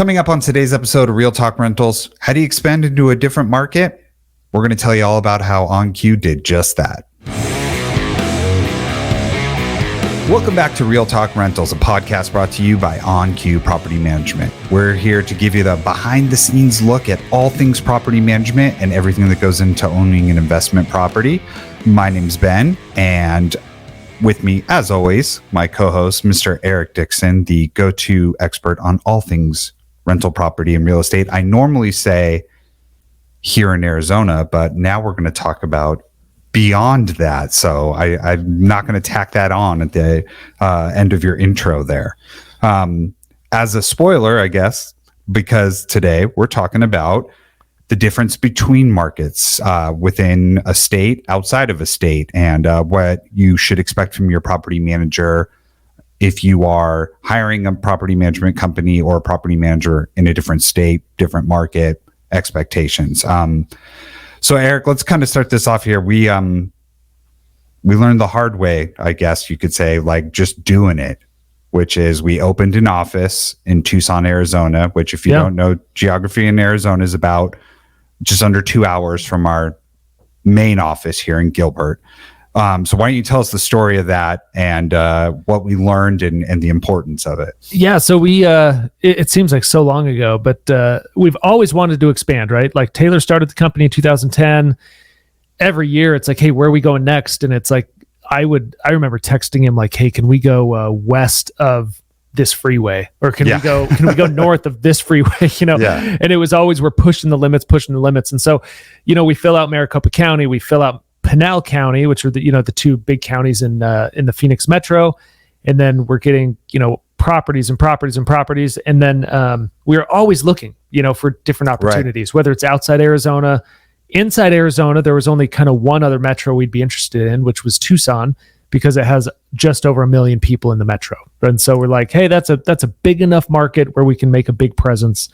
Coming up on today's episode of Real Talk Rentals, how do you expand into a different market? We're going to tell you all about how OnQ did just that. Welcome back to Real Talk Rentals, a podcast brought to you by OnQ Property Management. We're here to give you the behind-the-scenes look at all things property management and everything that goes into owning an investment property. My name's Ben, and with me, as always, my co-host, Mr. Eric Dixon, the go-to expert on all things rental property and real estate. I normally say here in Arizona, but now we're going to talk about beyond that. So I'm not going to tack that on at the end of your intro there. As a spoiler, I guess, because today we're talking about the difference between markets within a state, outside of a state, and what you should expect from your property manager if you are hiring a property management company or a property manager in a different state, different market, expectations. So Eric, let's kind of start this off here. We learned the hard way, I guess you could say, like just doing it, which is we opened an office in Tucson, Arizona, which if you don't know, geography in Arizona is about just under 2 hours from our main office here in Gilbert. So why don't you tell us the story of that and what we learned and the importance of it? Yeah, so we it seems like so long ago, but we've always wanted to expand, right? Like Taylor started the company in 2010. Every year it's like, hey, where are we going next? And it's like I remember texting him like, hey, can we go west of this freeway, or can we go north of this freeway? And it was always we're pushing the limits. And so, we fill out Maricopa County, we fill out Pinal County, which are the two big counties in the Phoenix metro, and then we're getting properties. And then we're always looking for different opportunities, whether it's outside Arizona, inside Arizona. There was only kind of one other metro we'd be interested in, which was Tucson, because it has just over 1 million people in the metro. And so we're like, hey, that's a big enough market where we can make a big presence.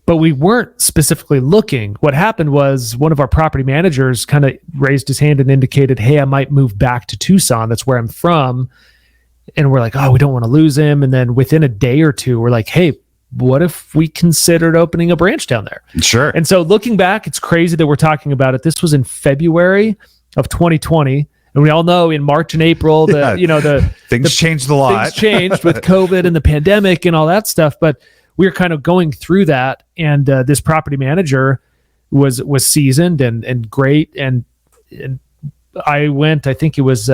But we weren't specifically looking. What happened was one of our property managers kind of raised his hand and indicated, hey, I might move back to Tucson. That's where I'm from. And we're like, oh, we don't want to lose him. And then within a day or two, we're like, hey, what if we considered opening a branch down there? Sure. And so looking back, it's crazy that we're talking about it. This was in February of 2020. And we all know in March and April, things changed a lot. Things changed with COVID and the pandemic and all that stuff. But we were kind of going through that, and this property manager was seasoned and great. And I went, I think it was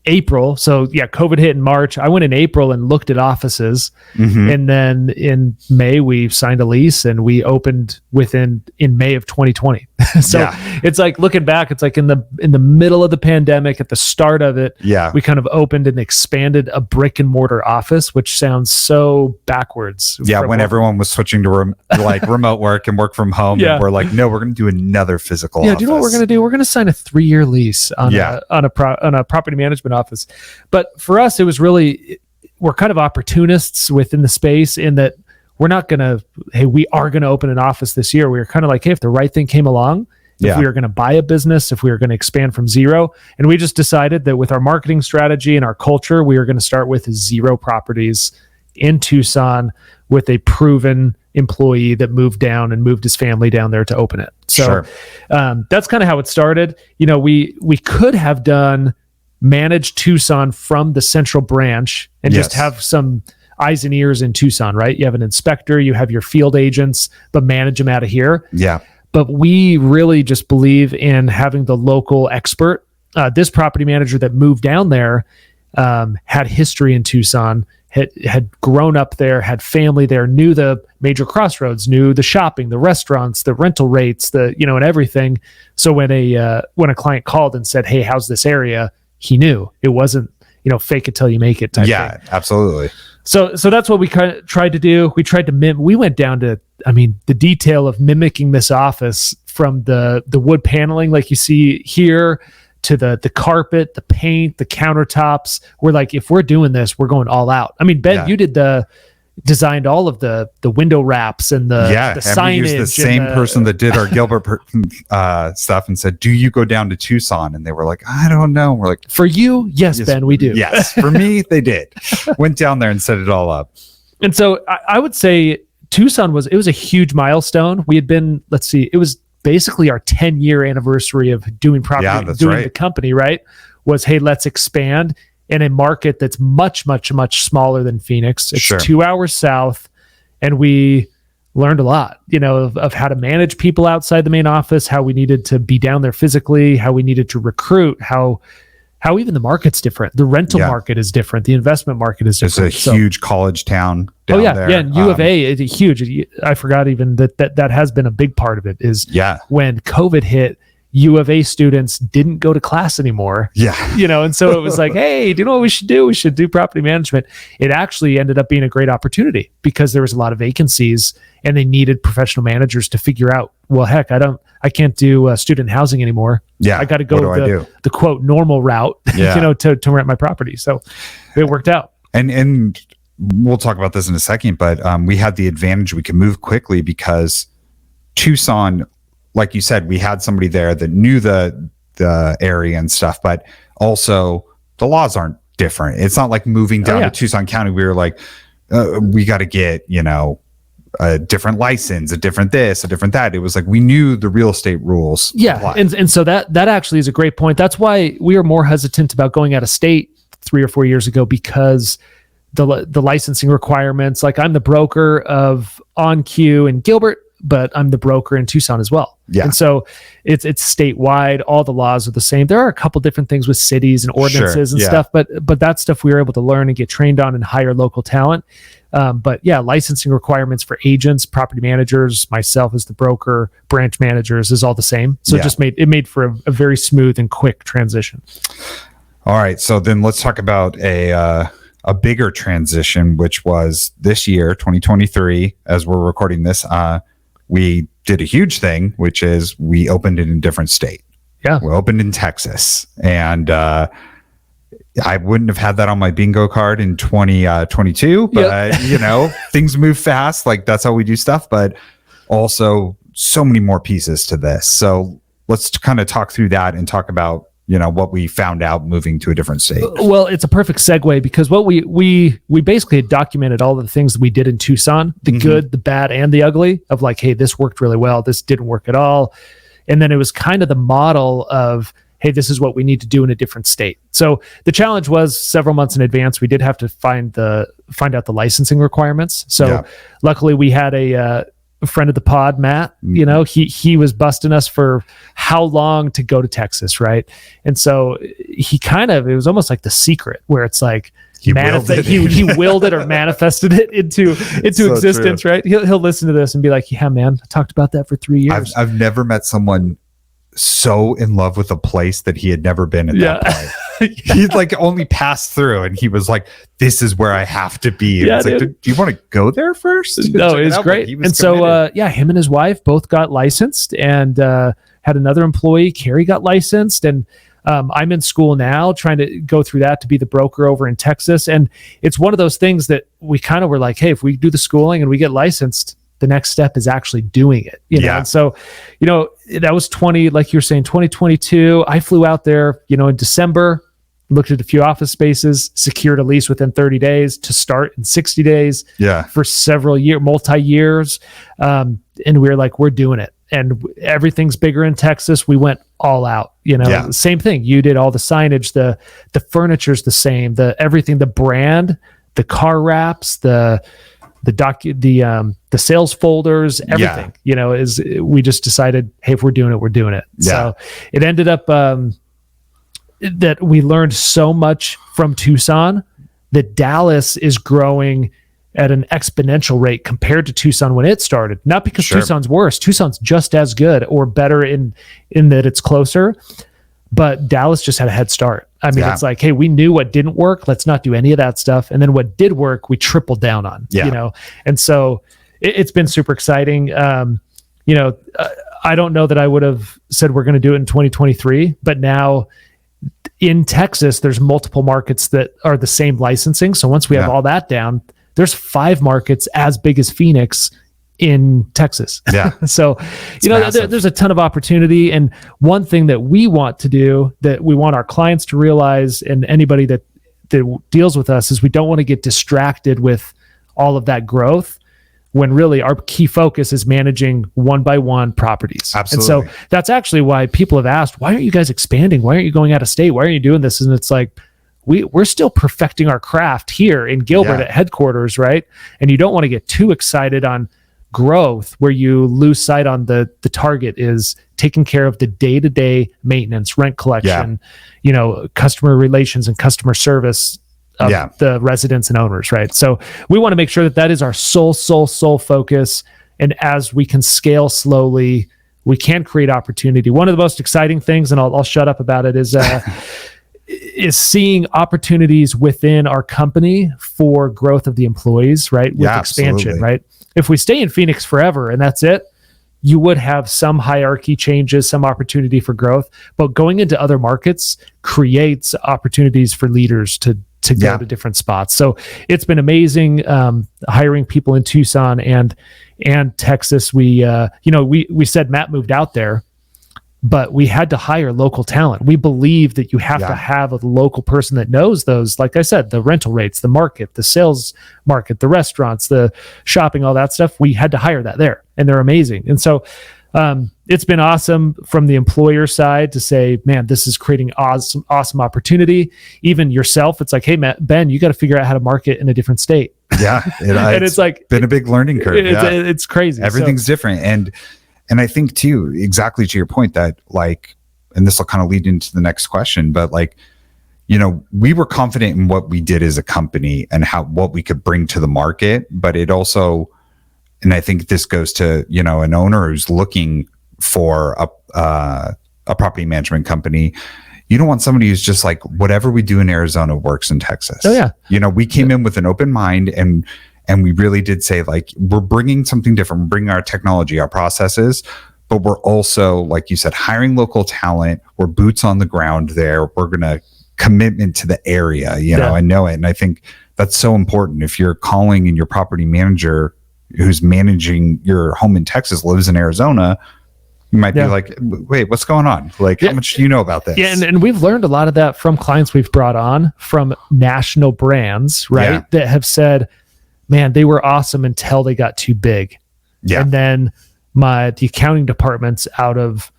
April. So yeah, COVID hit in March. I went in April and looked at offices. Mm-hmm. And then in May, we signed a lease and we opened in May of 2020. So it's like looking back, it's like in the middle of the pandemic, at the start of it, we kind of opened and expanded a brick and mortar office, which sounds so backwards. Yeah. When everyone was switching to remote work and work from home, and we're like, no, we're going to do another physical office. Do you know what we're going to do? We're going to sign a 3-year lease on a property management office. But for us, it was really, we're kind of opportunists within the space in that we're not going to, hey, we are going to open an office this year. We were kind of like, hey, if the right thing came along, if we were going to buy a business, if we were going to expand from zero. And we just decided that with our marketing strategy and our culture, we were going to start with 0 properties in Tucson with a proven employee that moved down and moved his family down there to open it. So that's kind of how it started. We could have managed Tucson from the central branch and just have some eyes and ears in Tucson, right? You have an inspector, you have your field agents, but manage them out of here. Yeah. But we really just believe in having the local expert. This property manager that moved down there had history in Tucson, had grown up there, had family there, knew the major crossroads, knew the shopping, the restaurants, the rental rates, and everything. So when a client called and said, hey, how's this area? He knew. It wasn't, fake it till you make it type thing. Yeah, absolutely. So that's what we kind of tried to do. We tried to we went down to, the detail of mimicking this office from the wood paneling like you see here to the carpet, the paint, the countertops. We're like, if we're doing this, we're going all out. Ben, you designed all of the window wraps and the signage. We used the same person that did our Gilbert stuff and said, do you go down to Tucson? And they were like, I don't know. And we're like, for you, yes, Ben, we do. Yes, for me, they did. Went down there and set it all up. And so I would say Tucson was a huge milestone. We had been, let's see, it was basically our 10-year anniversary of doing property, doing the company, right? Was, hey, let's expand in a market that's much, much, much smaller than Phoenix. It's 2 hours south. And we learned a lot, of how to manage people outside the main office, how we needed to be down there physically, how we needed to recruit, how even the market's different. The rental market is different. The investment market is different. It's a huge college town down there. Yeah, and U of A is huge. I forgot even that has been a big part of it is when COVID hit, U of A students didn't go to class anymore. Yeah. And so it was like, hey, do you know what we should do? We should do property management. It actually ended up being a great opportunity because there was a lot of vacancies and they needed professional managers to figure out, well, heck, I can't do student housing anymore. Yeah. I got to go the quote normal route, to rent my property. So it worked out. And we'll talk about this in a second, but we had the advantage we could move quickly because Tucson, like you said, we had somebody there that knew the area and stuff, but also the laws aren't different. It's not like moving down to Tucson County. We were like, we got to get, a different license, a different this, a different that. It was like we knew the real estate rules. Yeah. And so that actually is a great point. That's why we were more hesitant about going out of state 3 or 4 years ago because the licensing requirements, like I'm the broker of OnQ in Gilbert, but I'm the broker in Tucson as well. Yeah. And so it's statewide. All the laws are the same. There are a couple different things with cities and ordinances and stuff, but that stuff we were able to learn and get trained on and hire local talent. But yeah, licensing requirements for agents, property managers, myself as the broker, branch managers is all the same. So it made for a very smooth and quick transition. All right. So then let's talk about a bigger transition, which was this year, 2023, as we're recording this. We did a huge thing, which is we opened in a different state. Yeah. We opened in Texas. And I wouldn't have had that on my bingo card in 2022, but things move fast. Like that's how we do stuff, but also so many more pieces to this. So let's kind of talk through that and talk about, what we found out moving to a different state. Well, it's a perfect segue because what we basically had documented all the things that we did in Tucson, the good, the bad, and the ugly of like, hey, this worked really well. This didn't work at all. And then it was kind of the model of, hey, this is what we need to do in a different state. So the challenge was several months in advance, we did have to find out the licensing requirements. So luckily we had a friend of the pod, Matt, he was busting us for how long to go to Texas. Right. And so it was almost like The Secret where it's like, he willed it or manifested it into so existence. True. Right. He'll listen to this and be like, yeah, man, I talked about that for 3 years. I've never met someone so in love with a place that he had never been at that point. He'd like only passed through and he was like, this is where I have to be. It's like, do you want to go there first? No, it was great. And so, him and his wife both got licensed and had another employee, Carrie, got licensed. And I'm in school now trying to go through that to be the broker over in Texas. And it's one of those things that we kind of were like, hey, if we do the schooling and we get licensed, the next step is actually doing it, And so, that was like you were saying, 2022, I flew out there, in December, looked at a few office spaces, secured a lease within 30 days to start in 60 days for several multi-years. And we were like, we're doing it. And everything's bigger in Texas. We went all out, Same thing. You did all the signage, the furniture's the same, everything, the brand, the car wraps, the sales folders, everything, we just decided, hey, if we're doing it, we're doing it. So it ended up, that we learned so much from Tucson that Dallas is growing at an exponential rate compared to Tucson when it started. Not because Tucson's worse. Tucson's just as good or better in that it's closer, but Dallas just had a head start. I mean, it's like, hey, we knew what didn't work. Let's not do any of that stuff. And then what did work, we tripled down on, And so it's been super exciting. I don't know that I would have said we're going to do it in 2023, but now in Texas, there's multiple markets that are the same licensing. So once we have all that down, there's 5 markets as big as Phoenix in Texas. Yeah. So, there's a ton of opportunity. And one thing that we want to do, that we want our clients to realize, and anybody that deals with us, is we don't want to get distracted with all of that growth, when really our key focus is managing one by one properties. Absolutely. And so that's actually why people have asked, why aren't you guys expanding? Why aren't you going out of state? Why aren't you doing this? And it's like, we're still perfecting our craft here in Gilbert at headquarters, right? And you don't want to get too excited on growth where you lose sight on the target is taking care of the day-to-day maintenance, rent collection, customer relations and customer service of the residents and owners, right? So we want to make sure that is our sole focus. And as we can scale slowly, we can create opportunity. One of the most exciting things, and I'll shut up about it, is is seeing opportunities within our company for growth of the employees, right? With expansion, absolutely. Right? If we stay in Phoenix forever and that's it, you would have some hierarchy changes, some opportunity for growth, but going into other markets creates opportunities for leaders to go to different spots. So it's been amazing hiring people in Tucson and Texas. We said Matt moved out there, but we had to hire local talent. We believe that you have to have a local person that knows those, like I said, the rental rates, the market, the sales market, the restaurants, the shopping, all that stuff. We had to hire that there, and they're amazing. And so it's been awesome from the employer side to say, man, this is creating awesome opportunity. Even yourself, it's like, hey, Ben, you got to figure out how to market in a different state. Yeah. And it's like been a big learning curve. It's crazy. Everything's different. And I think too, exactly to your point that like, and this will kind of lead into the next question, but like, we were confident in what we did as a company and what we could bring to the market, but it also, and I think this goes to, an owner who's looking for a property management company. You don't want somebody who's just like, whatever we do in Arizona works in Texas. Oh yeah. We came in with an open mind and we really did say like, we're bringing something different, we're bringing our technology, our processes, but we're also, like you said, hiring local talent. We're boots on the ground there. We're going to commitment to the area, I know it. And I think that's so important. If you're calling and your property manager who's managing your home in Texas lives in Arizona, you might be like, wait, what's going on? Like, how much do you know about this? Yeah, and we've learned a lot of that from clients we've brought on from national brands, right? That have said, man, they were awesome until they got too big. Yeah. And then the accounting department's out of,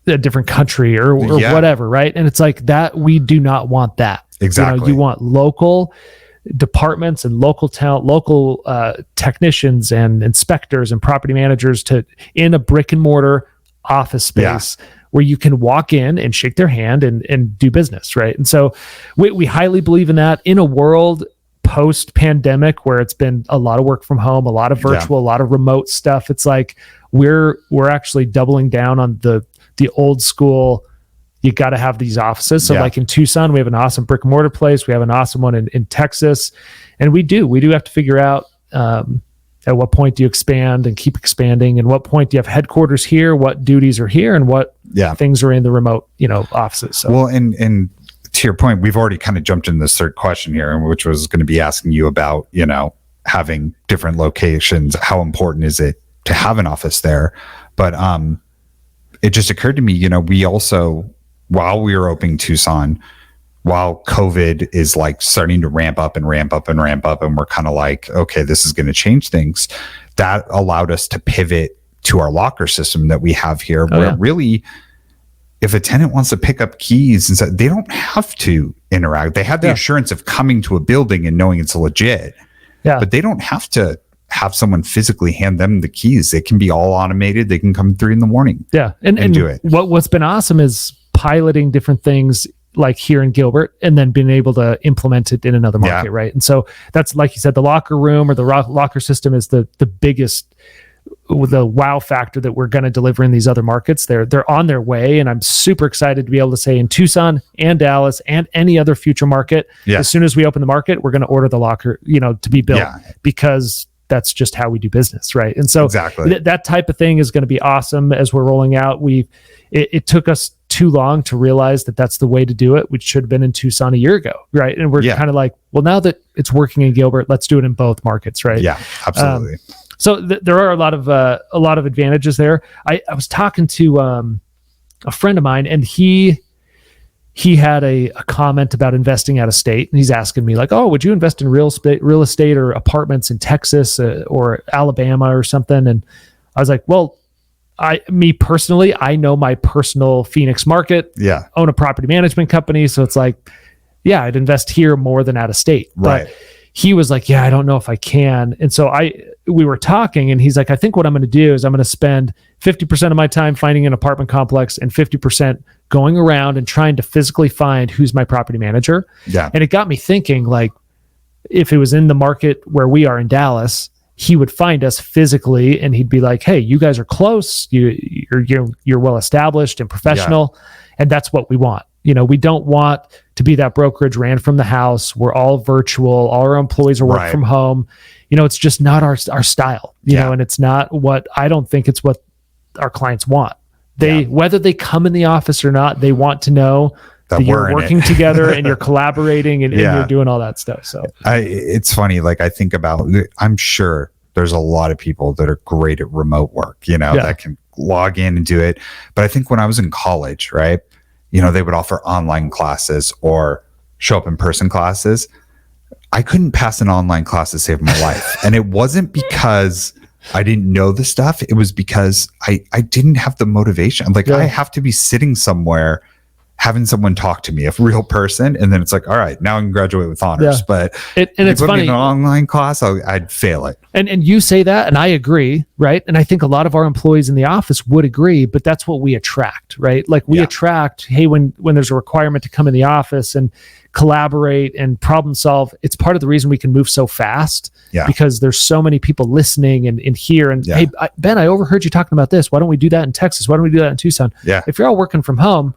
a different country or whatever, right? And it's like that, we do not want that. Exactly. You want local departments and local talent, local technicians and inspectors and property managers in a brick and mortar office space where you can walk in and shake their hand and do business, right? And so we highly believe in that in a world post-pandemic where it's been a lot of work from home, a lot of virtual, a lot of remote stuff. It's like we're actually doubling down on the old school. You got to have these offices. So like in Tucson, we have an awesome brick and mortar place. We have an awesome one in Texas. And we do have to figure out at what point do you expand and keep expanding? And what point do you have headquarters here? What duties are here? And what things are in the remote, offices? So. Well, and to your point, we've already kind of jumped in this third question here, which was going to be asking you about, having different locations. How important is it to have an office there? But it just occurred to me, we also, while we were opening Tucson, while COVID is like starting to ramp up and we're kind of like, okay, this is going to change things, that allowed us to pivot to our locker system that we have here, where really, if a tenant wants to pick up keys and so, they don't have to interact. They have the assurance of coming to a building and knowing it's legit, but they don't have to have someone physically hand them the keys. It can be all automated. They can come 3 a.m. and do it. What's been awesome is piloting different things like here in Gilbert and then being able to implement it in another market, right? And so that's, like you said, the locker room or the locker system is the biggest, the wow factor that we're going to deliver in these other markets. They're on their way, and I'm super excited to be able to say in Tucson and Dallas and any other future market, as soon as we open the market, we're going to order the locker, to be built because that's just how we do business, right? And so that type of thing is going to be awesome as we're rolling out. It took us too long to realize that that's the way to do it, which should have been in Tucson a year ago, right? And we're kind of like, well, now that it's working in Gilbert, let's do it in both markets, right? Yeah, absolutely. So there are a lot of advantages there. I was talking to a friend of mine, and he he had a comment about investing out of state, and he's asking me like, "Oh, would you invest in real estate or apartments in Texas or Alabama or something?" And I was like, "Well, me personally, I know my personal Phoenix market. Yeah, own a property management company, so it's like, yeah, I'd invest here more than out of state." Right. But he was like, "Yeah, I don't know if I can." And so we were talking, and he's like, "I think what I'm going to do is I'm going to spend 50% of my time finding an apartment complex and 50% going around and trying to physically find who's my property manager." Yeah. And it got me thinking, like, if it was in the market where we are in Dallas, he would find us physically and he'd be like, "Hey, you guys are close. You're well established and professional." And that's what we want. We don't want to be that brokerage ran from the house. We're all virtual. All our employees are work from home. It's just not our style, and it's not I don't think it's what our clients want. Whether they come in the office or not, they want to know that you're working together and you're collaborating and you're doing all that stuff. So it's funny. Like I think about, I'm sure there's a lot of people that are great at remote work, that can log in and do it. But I think when I was in college, right, they would offer online classes or show up in person classes. I couldn't pass an online class to save my life. And it wasn't because I didn't know the stuff. It was because I didn't have the motivation. Like I have to be sitting somewhere having someone talk to me, a real person, and then it's like, all right, now I can graduate with honors. But it's funny, in an online class, I'd fail it. And you say that, and I agree, right? And I think a lot of our employees in the office would agree, but that's what we attract, right? Like we attract, hey, when there's a requirement to come in the office and collaborate and problem solve, it's part of the reason we can move so fast. Because there's so many people listening and here. And hey, Ben, I overheard you talking about this. Why don't we do that in Texas? Why don't we do that in Tucson? If you're all working from home,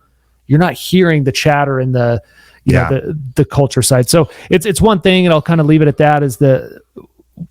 you're not hearing the chatter and the the culture side. So it's one thing, and I'll kind of leave it at that. Is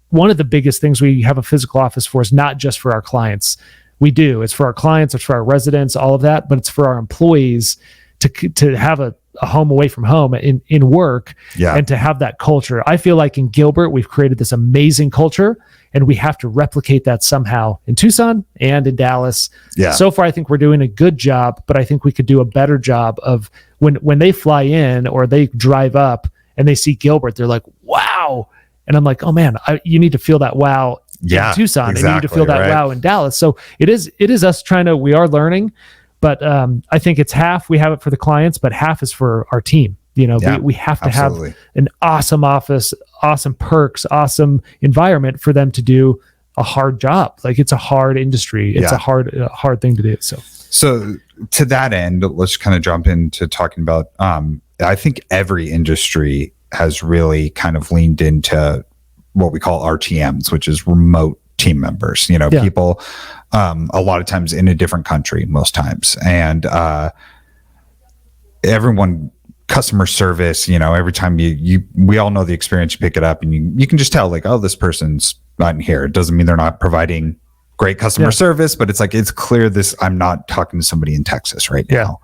one of the biggest things we have a physical office for is not just for our clients. It's for our clients, it's for our residents, all of that, but it's for our employees to have a home away from home in work and to have that culture. I feel like in Gilbert, we've created this amazing culture, and we have to replicate that somehow in Tucson and in Dallas. So far, I think we're doing a good job, but I think we could do a better job of when they fly in or they drive up and they see Gilbert, they're like, wow. And I'm like, oh man, you need to feel that wow in Tucson. And you need to feel that wow in Dallas. So it is us we are learning, but I think it's half we have it for the clients, but half is for our team. We have to have an awesome office, awesome perks, awesome environment for them to do a hard job. Like it's a hard industry. It's a hard thing to do. So to that end, let's kind of jump into talking about, I think every industry has really kind of leaned into what we call RTMs, which is remote team members, people, a lot of times in a different country, most times. And everyone, customer service, every time we all know the experience, you pick it up and you can just tell like, oh, this person's not in here. It doesn't mean they're not providing great customer service, but it's like, it's clear I'm not talking to somebody in Texas right now.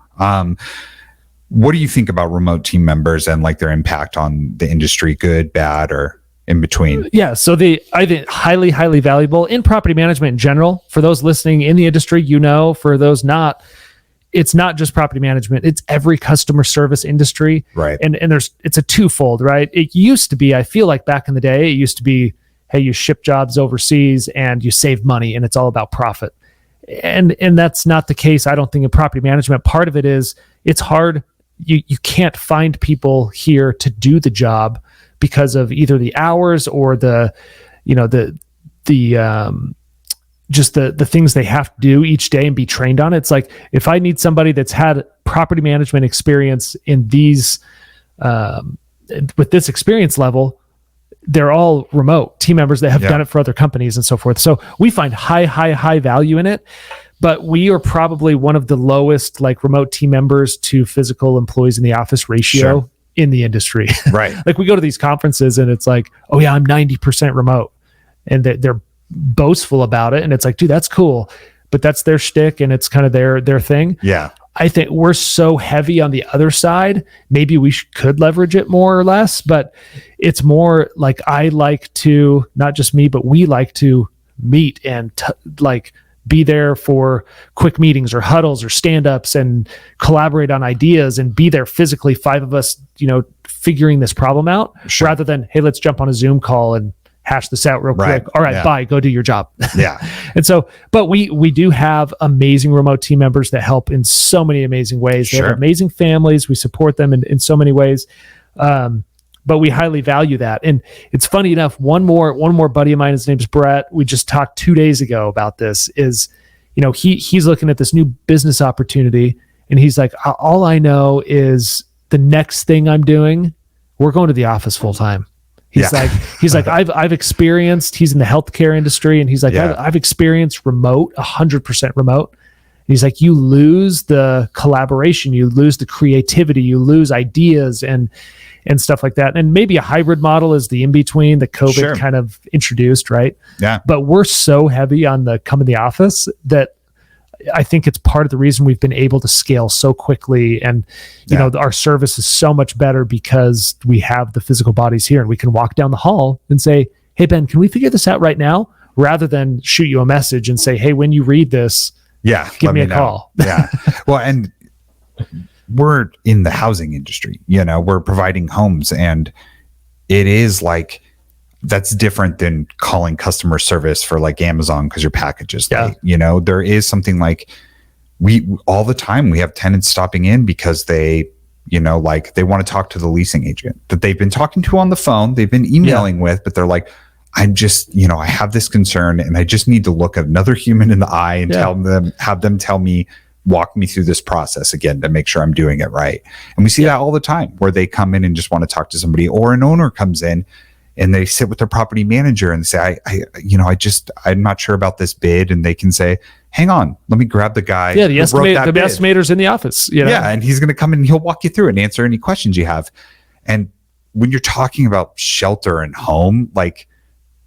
What do you think about remote team members and like their impact on the industry, good, bad, or in between? So I think highly, highly valuable in property management in general. For those listening in the industry, for those not, it's not just property management, it's every customer service industry. Right. And it's a twofold, right? It used to be, I feel like back in the day, it used to be, hey, you ship jobs overseas and you save money and it's all about profit. And that's not the case, I don't think, in property management. Part of it is it's hard. You can't find people here to do the job because of either the hours or the things they have to do each day and be trained on. It's like, if I need somebody that's had property management experience in these, with this experience level, they're all remote team members that have done it for other companies and so forth. So we find high value in it, but we are probably one of the lowest like remote team members to physical employees in the office ratio in the industry. Right. Like we go to these conferences and it's like, oh yeah, I'm 90% remote, and they're boastful about it. And it's like, dude, that's cool, but that's their shtick and it's kind of their thing. Yeah. I think we're so heavy on the other side. Maybe we could leverage it more or less, but it's more like I like to, not just me, but we like to meet and be there for quick meetings or huddles or stand-ups and collaborate on ideas and be there physically, 5 of us, figuring this problem out, rather than, hey, let's jump on a Zoom call and hash this out real quick. All right, bye, go do your job. Yeah. And so, but we do have amazing remote team members that help in so many amazing ways. They have amazing families. We support them in so many ways. But we highly value that. And it's funny enough, one more buddy of mine, his name's Brett. We just talked 2 days ago about this, is, he's looking at this new business opportunity, and he's like, all I know is the next thing I'm doing, we're going to the office full time. He's like, I've experienced, he's in the healthcare industry, and he's like, I've experienced remote, 100% remote. And he's like, you lose the collaboration, you lose the creativity, you lose ideas and stuff like that. And maybe a hybrid model is the in-between that COVID kind of introduced, right? Yeah. But we're so heavy on the come in the office that I think it's part of the reason we've been able to scale so quickly. And, our service is so much better because we have the physical bodies here, and we can walk down the hall and say, hey, Ben, can we figure this out right now? Rather than shoot you a message and say, hey, when you read this, give me a call. Yeah. Well, and we're in the housing industry, we're providing homes, and it is like, that's different than calling customer service for like Amazon because your package is late. There is something like, we all the time we have tenants stopping in because they they want to talk to the leasing agent that they've been talking to on the phone, they've been emailing with, but they're like, I'm just, I have this concern, and I just need to look at another human in the eye and have them tell me, walk me through this process again to make sure I'm doing it right. And we see that all the time, where they come in and just want to talk to somebody, or an owner comes in and they sit with their property manager and say, I'm not sure about this bid. And they can say, hang on, let me grab the guy. Yeah, the estimator's in the office. Yeah, and he's going to come in and he'll walk you through and answer any questions you have. And when you're talking about shelter and home, like,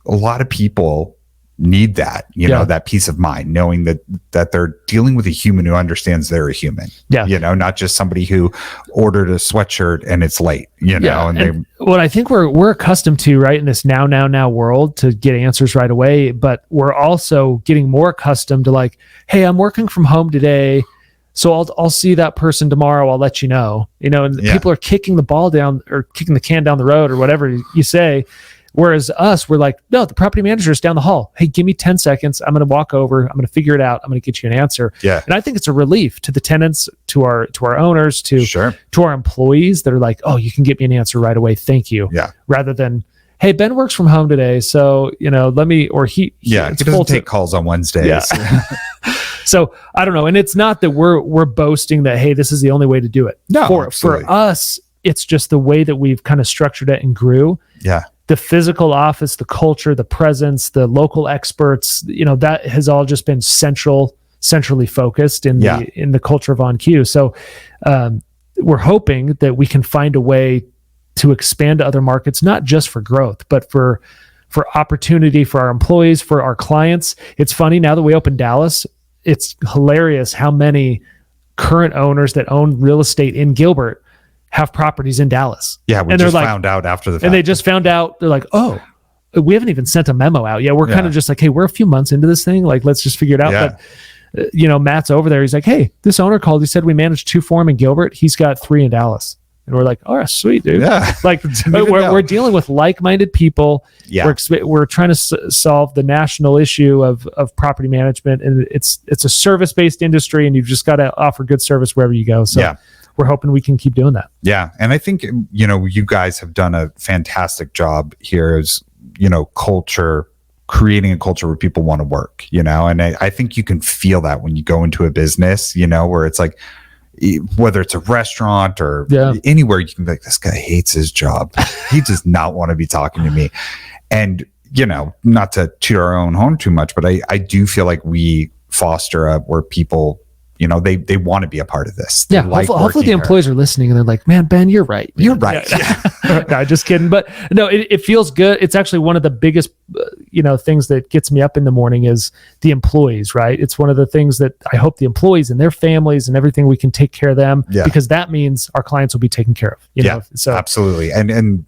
a lot of people need that, that peace of mind, knowing that they're dealing with a human who understands they're a human. Not just somebody who ordered a sweatshirt and it's late, and what I think we're accustomed to, right, in this now world, to get answers right away, but we're also getting more accustomed to like, hey, I'm working from home today, so I'll see that person tomorrow, I'll let you know. And people are kicking the ball down, or kicking the can down the road, or whatever you say. Whereas us, we're like, no, the property manager is down the hall. Hey, give me 10 seconds. I'm going to walk over. I'm going to figure it out. I'm going to get you an answer. Yeah. And I think it's a relief to the tenants, to our owners, to our employees that are like, oh, you can get me an answer right away. Thank you. Yeah. Rather than, hey, Ben works from home today, so let me, or he doesn't take calls on Wednesdays. Yeah. So I don't know. And it's not that we're boasting that, hey, this is the only way to do it. No, for us, it's just the way that we've kind of structured it and grew. Yeah. The physical office, the culture, the presence, the local experts, that has all just been centrally focused in the culture of OnCue. So we're hoping that we can find a way to expand to other markets, not just for growth, but for opportunity for our employees, for our clients. It's funny, now that we opened Dallas, it's hilarious how many current owners that own real estate in Gilbert have properties in Dallas. Yeah, we just found out after the fact. And they just found out, they're like, oh, we haven't even sent a memo out yet. We're kind of just like, hey, we're a few months into this thing. Like, let's just figure it out. Yeah. But, Matt's over there. He's like, hey, this owner called. He said we managed 2 for him in Gilbert. He's got 3 in Dallas. And we're like, oh, sweet, dude. Yeah. Like, we're dealing with like-minded people. Yeah. We're trying to solve the national issue of property management. And it's a service-based industry, and you've just got to offer good service wherever you go. So we're hoping we can keep doing that. Yeah. And I think, you guys have done a fantastic job here as, creating a culture where people want to work, and I think you can feel that when you go into a business, where it's like, whether it's a restaurant or anywhere, you can be like, this guy hates his job. He does not want to be talking to me. And, not to toot our own horn too much, but I do feel like we foster where people, they want to be a part of this. Yeah. Hopefully the employees are listening and they're like, man, Ben, you're right. You're right. Yeah. No, just kidding. But no, it feels good. It's actually one of the biggest, things that gets me up in the morning is the employees, right? It's one of the things that I hope the employees and their families and everything, we can take care of them, because that means our clients will be taken care of. So absolutely. And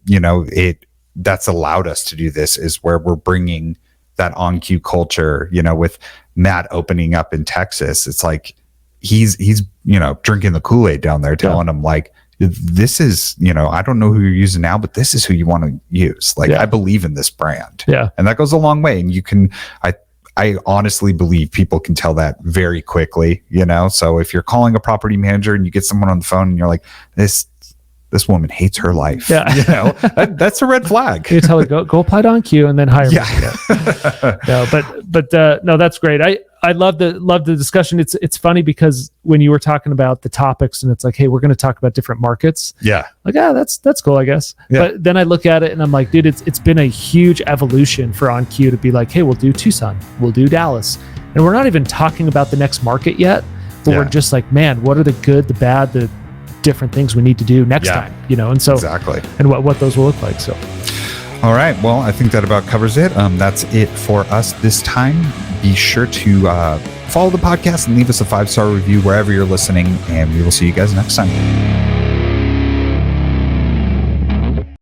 that's allowed us to do this, is where we're bringing that OnQ culture, with Matt opening up in Texas. It's like he's drinking the Kool-Aid down there, telling them like, this is, I don't know who you're using now, but this is who you want to use. Like, I believe in this brand. Yeah. And that goes a long way. And I honestly believe people can tell that very quickly, So if you're calling a property manager and you get someone on the phone and you're like, this woman hates her life. That's a red flag. You tell her, go apply to OnQ and then hire me. No, that's great. I love the discussion. It's funny because when you were talking about the topics and it's like, hey, we're going to talk about different markets. Yeah. Like, that's cool, I guess. Yeah. But then I look at it and I'm like, dude, it's been a huge evolution for OnQ to be like, hey, we'll do Tucson, we'll do Dallas. And we're not even talking about the next market yet, but we're just like, man, what are the good, the bad, the different things we need to do next time, and so exactly, and what those will look like. So all right, well, I think that about covers it. That's it for us this time. Be sure to follow the podcast and leave us a 5-star review wherever you're listening, and we will see you guys next time.